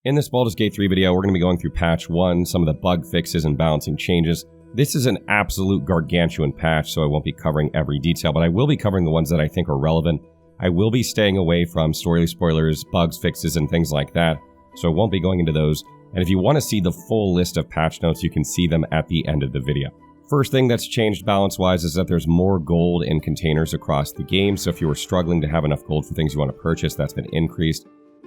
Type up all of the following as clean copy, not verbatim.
In this Baldur's Gate 3 video, we're going to be going through patch 1, some of the bug fixes and balancing changes. This is an absolute gargantuan patch, so I won't be covering every detail, but I will be covering the ones that I think are relevant. I will be staying away from story spoilers, bugs, fixes, and things like that, so I won't be going into those. And if you want to see the full list of patch notes, you can see them at the end of the video. First thing that's changed balance-wise is that there's more gold in containers across the game, so if you were struggling to have enough gold for things you want to purchase, that's been increased.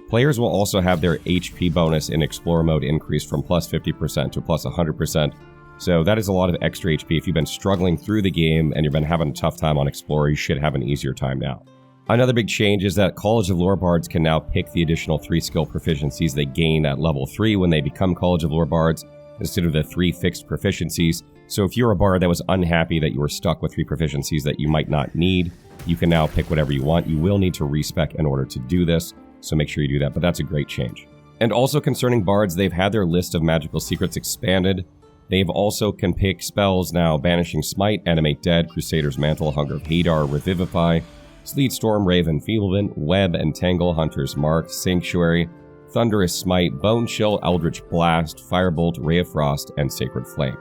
Players will also have their HP bonus in Explorer mode increased from plus 50% to plus 100%. So that is a lot of extra HP. If you've been struggling through the game and you've been having a tough time on Explorer, you should have an easier time now. Another big change is that College of Lore Bards can now pick the additional 3 skill proficiencies they gain at level 3 when they become College of Lore Bards, instead of the 3 fixed proficiencies. So if you're a bard that was unhappy that you were stuck with 3 proficiencies that you might not need, you can now pick whatever you want. You will need to respec in order to do this, so make sure you do that, but that's a great change. And also concerning bards, they've had their list of magical secrets expanded. They've also can pick spells now: Banishing Smite, Animate Dead, Crusader's Mantle, Hunger of Hadar, Revivify, Sleet Storm, Rave Enfeeblement, Web, Entangle, Hunter's Mark, Sanctuary, Thunderous Smite, Bone Chill, Eldritch Blast, Firebolt, Ray of Frost, and Sacred Flame.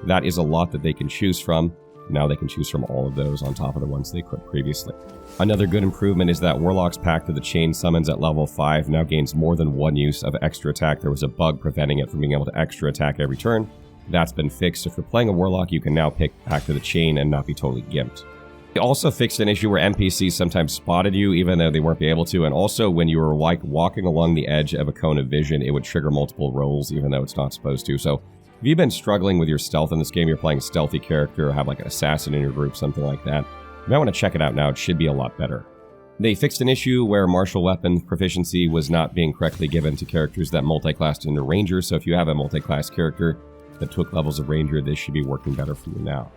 That is a lot that they can choose from. Now they can choose from all of those on top of the ones they could previously. Another good improvement is that Warlock's Pact of the Chain summons at level 5 now gains more than 1 use of extra attack. There was a bug preventing it from being able to extra attack every turn. That's been fixed. If you're playing a Warlock, you can now pick Pact of the Chain and not be totally gimped. They also fixed an issue where NPCs sometimes spotted you even though they weren't able to, and also when you were walking along the edge of a cone of vision, it would trigger multiple rolls even though it's not supposed to. So if you've been struggling with your stealth in this game, you're playing a stealthy character or have like an assassin in your group, something like that, you might want to check it out now. It should be a lot better. They fixed an issue where martial weapon proficiency was not being correctly given to characters that multi-classed into Ranger, so if you have a multi-class character that took levels of Ranger, this should be working better for you now.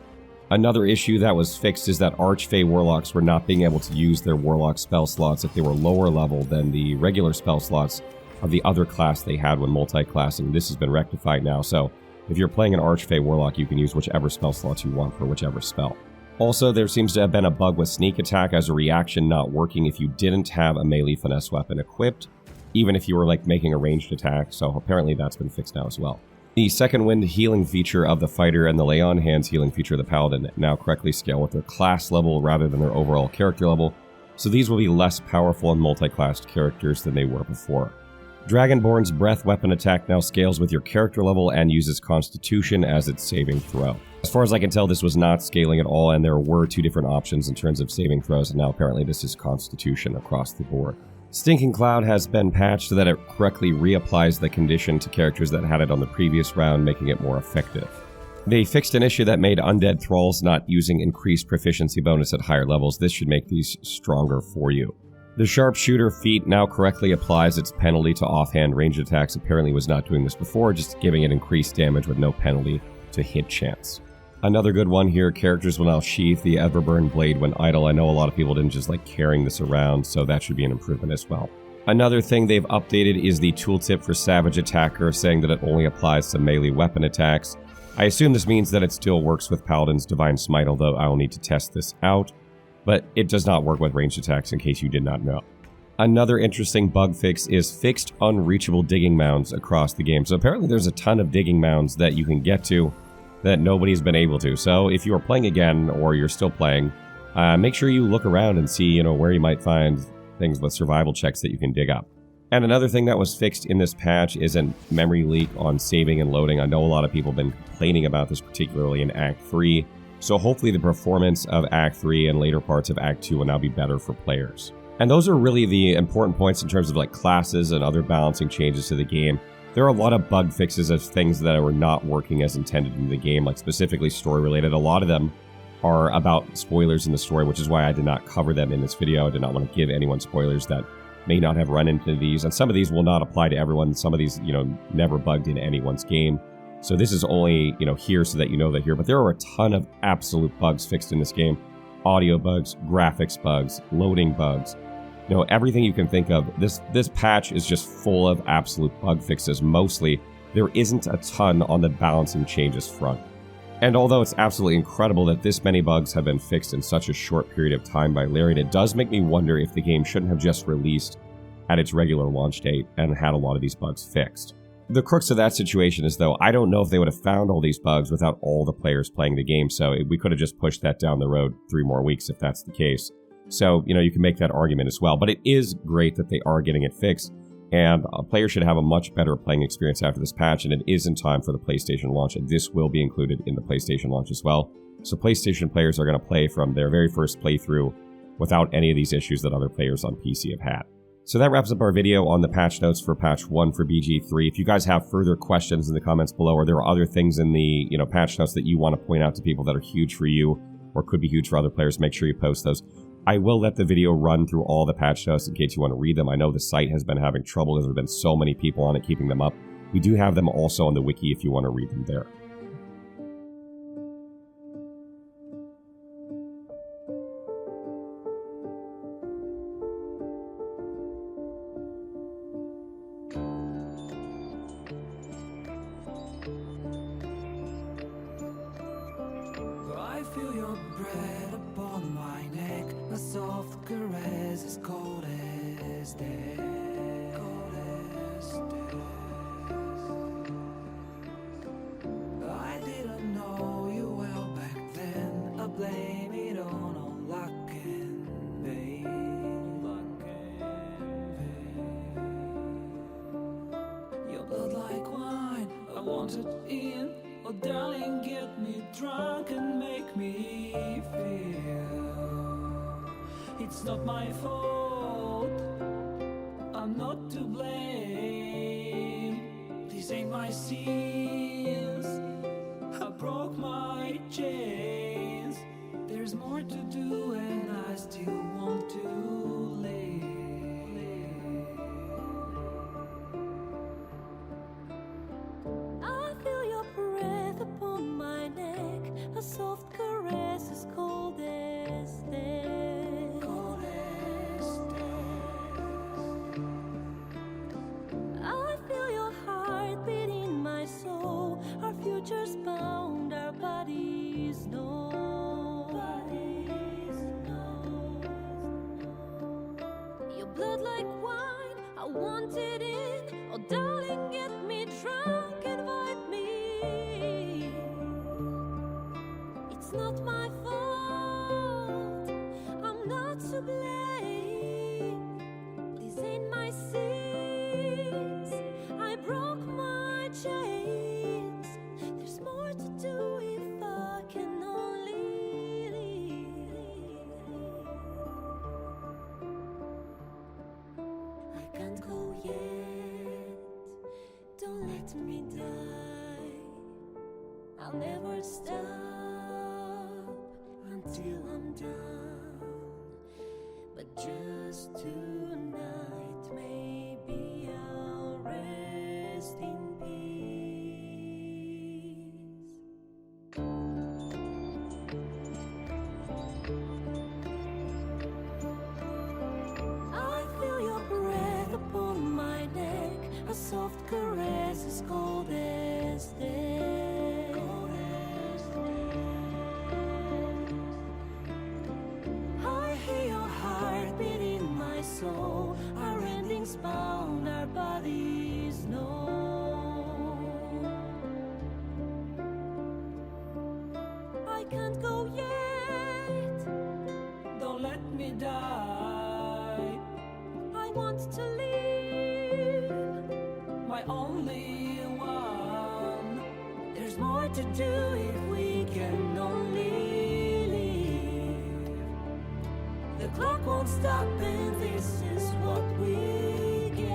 Another issue that was fixed is that Archfey Warlocks were not being able to use their Warlock spell slots if they were lower level than the regular spell slots of the other class they had when multi-classing. This has been rectified now, so if you're playing an Archfey Warlock, you can use whichever spell slots you want for whichever spell. Also, there seems to have been a bug with Sneak Attack as a reaction not working if you didn't have a melee finesse weapon equipped, even if you were like making a ranged attack, so apparently that's been fixed now as well. The Second Wind healing feature of the Fighter and the Lay on Hands healing feature of the Paladin now correctly scale with their class level rather than their overall character level, so these will be less powerful and multi-classed characters than they were before. Dragonborn's Breath weapon attack now scales with your character level and uses Constitution as its saving throw. As far as I can tell, this was not scaling at all, and there were 2 different options in terms of saving throws, and now apparently this is Constitution across the board. Stinking Cloud has been patched so that it correctly reapplies the condition to characters that had it on the previous round, making it more effective. They fixed an issue that made Undead Thralls not using increased proficiency bonus at higher levels. This should make these stronger for you. The Sharpshooter feat now correctly applies its penalty to offhand ranged attacks. Apparently was not doing this before, just giving it increased damage with no penalty to hit chance. Another good one here, characters will now sheath the Everburn Blade when idle. I know a lot of people didn't just like carrying this around, so that should be an improvement as well. Another thing they've updated is the tooltip for Savage Attacker, saying that it only applies to melee weapon attacks. I assume this means that it still works with Paladin's Divine Smite, although I'll need to test this out. But it does not work with ranged attacks in case you did not know. Another interesting bug fix is fixed unreachable digging mounds across the game. So apparently there's a ton of digging mounds that you can get to that nobody's been able to. So if you are playing again or you're still playing, make sure you look around and see where you might find things with survival checks that you can dig up. And another thing that was fixed in this patch is a memory leak on saving and loading. I know a lot of people have been complaining about this, particularly in Act 3. So hopefully the performance of Act 3 and later parts of Act 2 will now be better for players. And those are really the important points in terms of like classes and other balancing changes to the game. There are a lot of bug fixes of things that were not working as intended in the game, like specifically story related. A lot of them are about spoilers in the story, which is why I did not cover them in this video. I did not want to give anyone spoilers that may not have run into these. And some of these will not apply to everyone. Some of these, never bugged in anyone's game. So this is only, here so that you know that here. But there are a ton of absolute bugs fixed in this game. Audio bugs, graphics bugs, loading bugs. Everything you can think of. This patch is just full of absolute bug fixes. Mostly, there isn't a ton on the balancing changes front. And although it's absolutely incredible that this many bugs have been fixed in such a short period of time by Larian, it does make me wonder if the game shouldn't have just released at its regular launch date and had a lot of these bugs fixed. The crux of that situation is, though, I don't know if they would have found all these bugs without all the players playing the game, so we could have just pushed that down the road 3 more weeks if that's the case. So, you can make that argument as well. But it is great that they are getting it fixed, and players should have a much better playing experience after this patch, and it is in time for the PlayStation launch, and this will be included in the PlayStation launch as well. So PlayStation players are going to play from their very first playthrough without any of these issues that other players on PC have had. So that wraps up our video on the patch notes for patch 1 for BG3. If you guys have further questions in the comments below, or there are other things in the patch notes that you want to point out to people that are huge for you or could be huge for other players, make sure you post those. I will let the video run through all the patch notes in case you want to read them. I know the site has been having trouble because there have been so many people on it keeping them up. We do have them also on the wiki if you want to read them there. I feel your breath upon my neck, a soft caress as cold as death. I didn't know you well back then. I blame it on all luck and pain. Your blood like wine, I want it in. Oh darling, get me drunk and make me feel it's not my fault, I'm not to blame. These ain't my sins, I broke my chains. There's more to do and I still want to live. A soft caress as cold as death. Cold as death. I feel your heart beat in my soul. Our future's bound, our bodies know. Your blood like wine, I want it in. Oh darling, get me drunk, invite me. It's not my fault, I'm not to blame. These ain't my sins, I broke my chains. There's more to do if I can only leave. I can't go yet, don't let me die. I'll never stop until I'm done, but just tonight maybe I'll rest in peace. I feel your breath upon my neck, a soft caress as cold as death. Soul, our endings bound, our bodies know. I can't go yet, Don't let me die. I want to live, My only one. There's more to do if we can only live. The clock won't stop and this is what we get.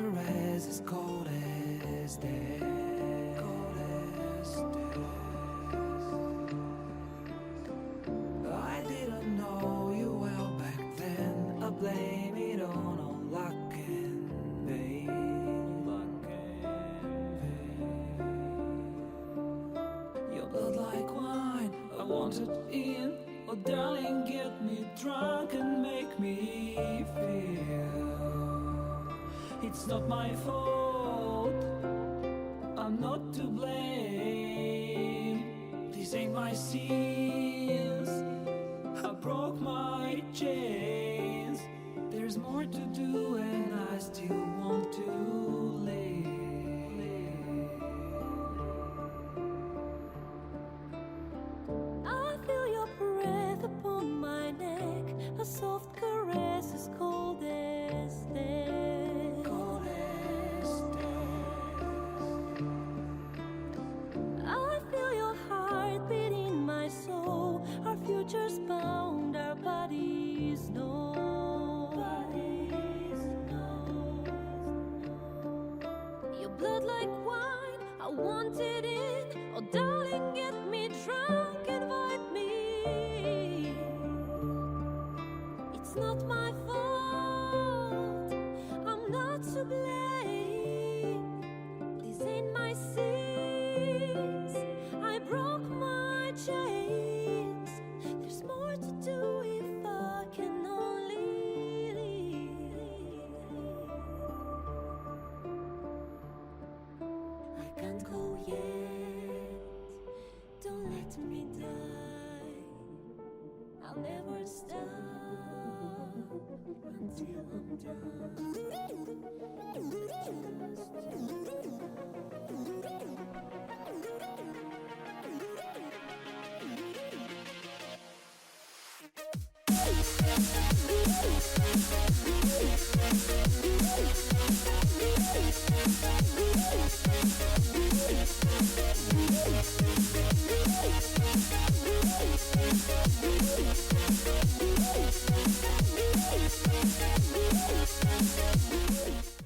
caress is cold as death. Cold as death. I didn't know you well back then. I blame it on luck and pain. Luck and pain. Your blood like wine, I want it in. Oh darling, get me drunk and make me feel it's not my fault, I'm not to blame. These ain't my sins, I broke my chains. There's more to do and I still want to live. Upon my neck, a soft caress as cold as death. Cold as death. I feel your heart beat in my soul. Our futures bound, our bodies know. Your blood like wine, I want it in. Oh darling, get me drunk, invite me. It's not my fault, I'm not to blame. These ain't my sins, I broke my chains. There's more to do if I can only leave. I can't go yet, don't let me die. I'll never stop until I'm done. Just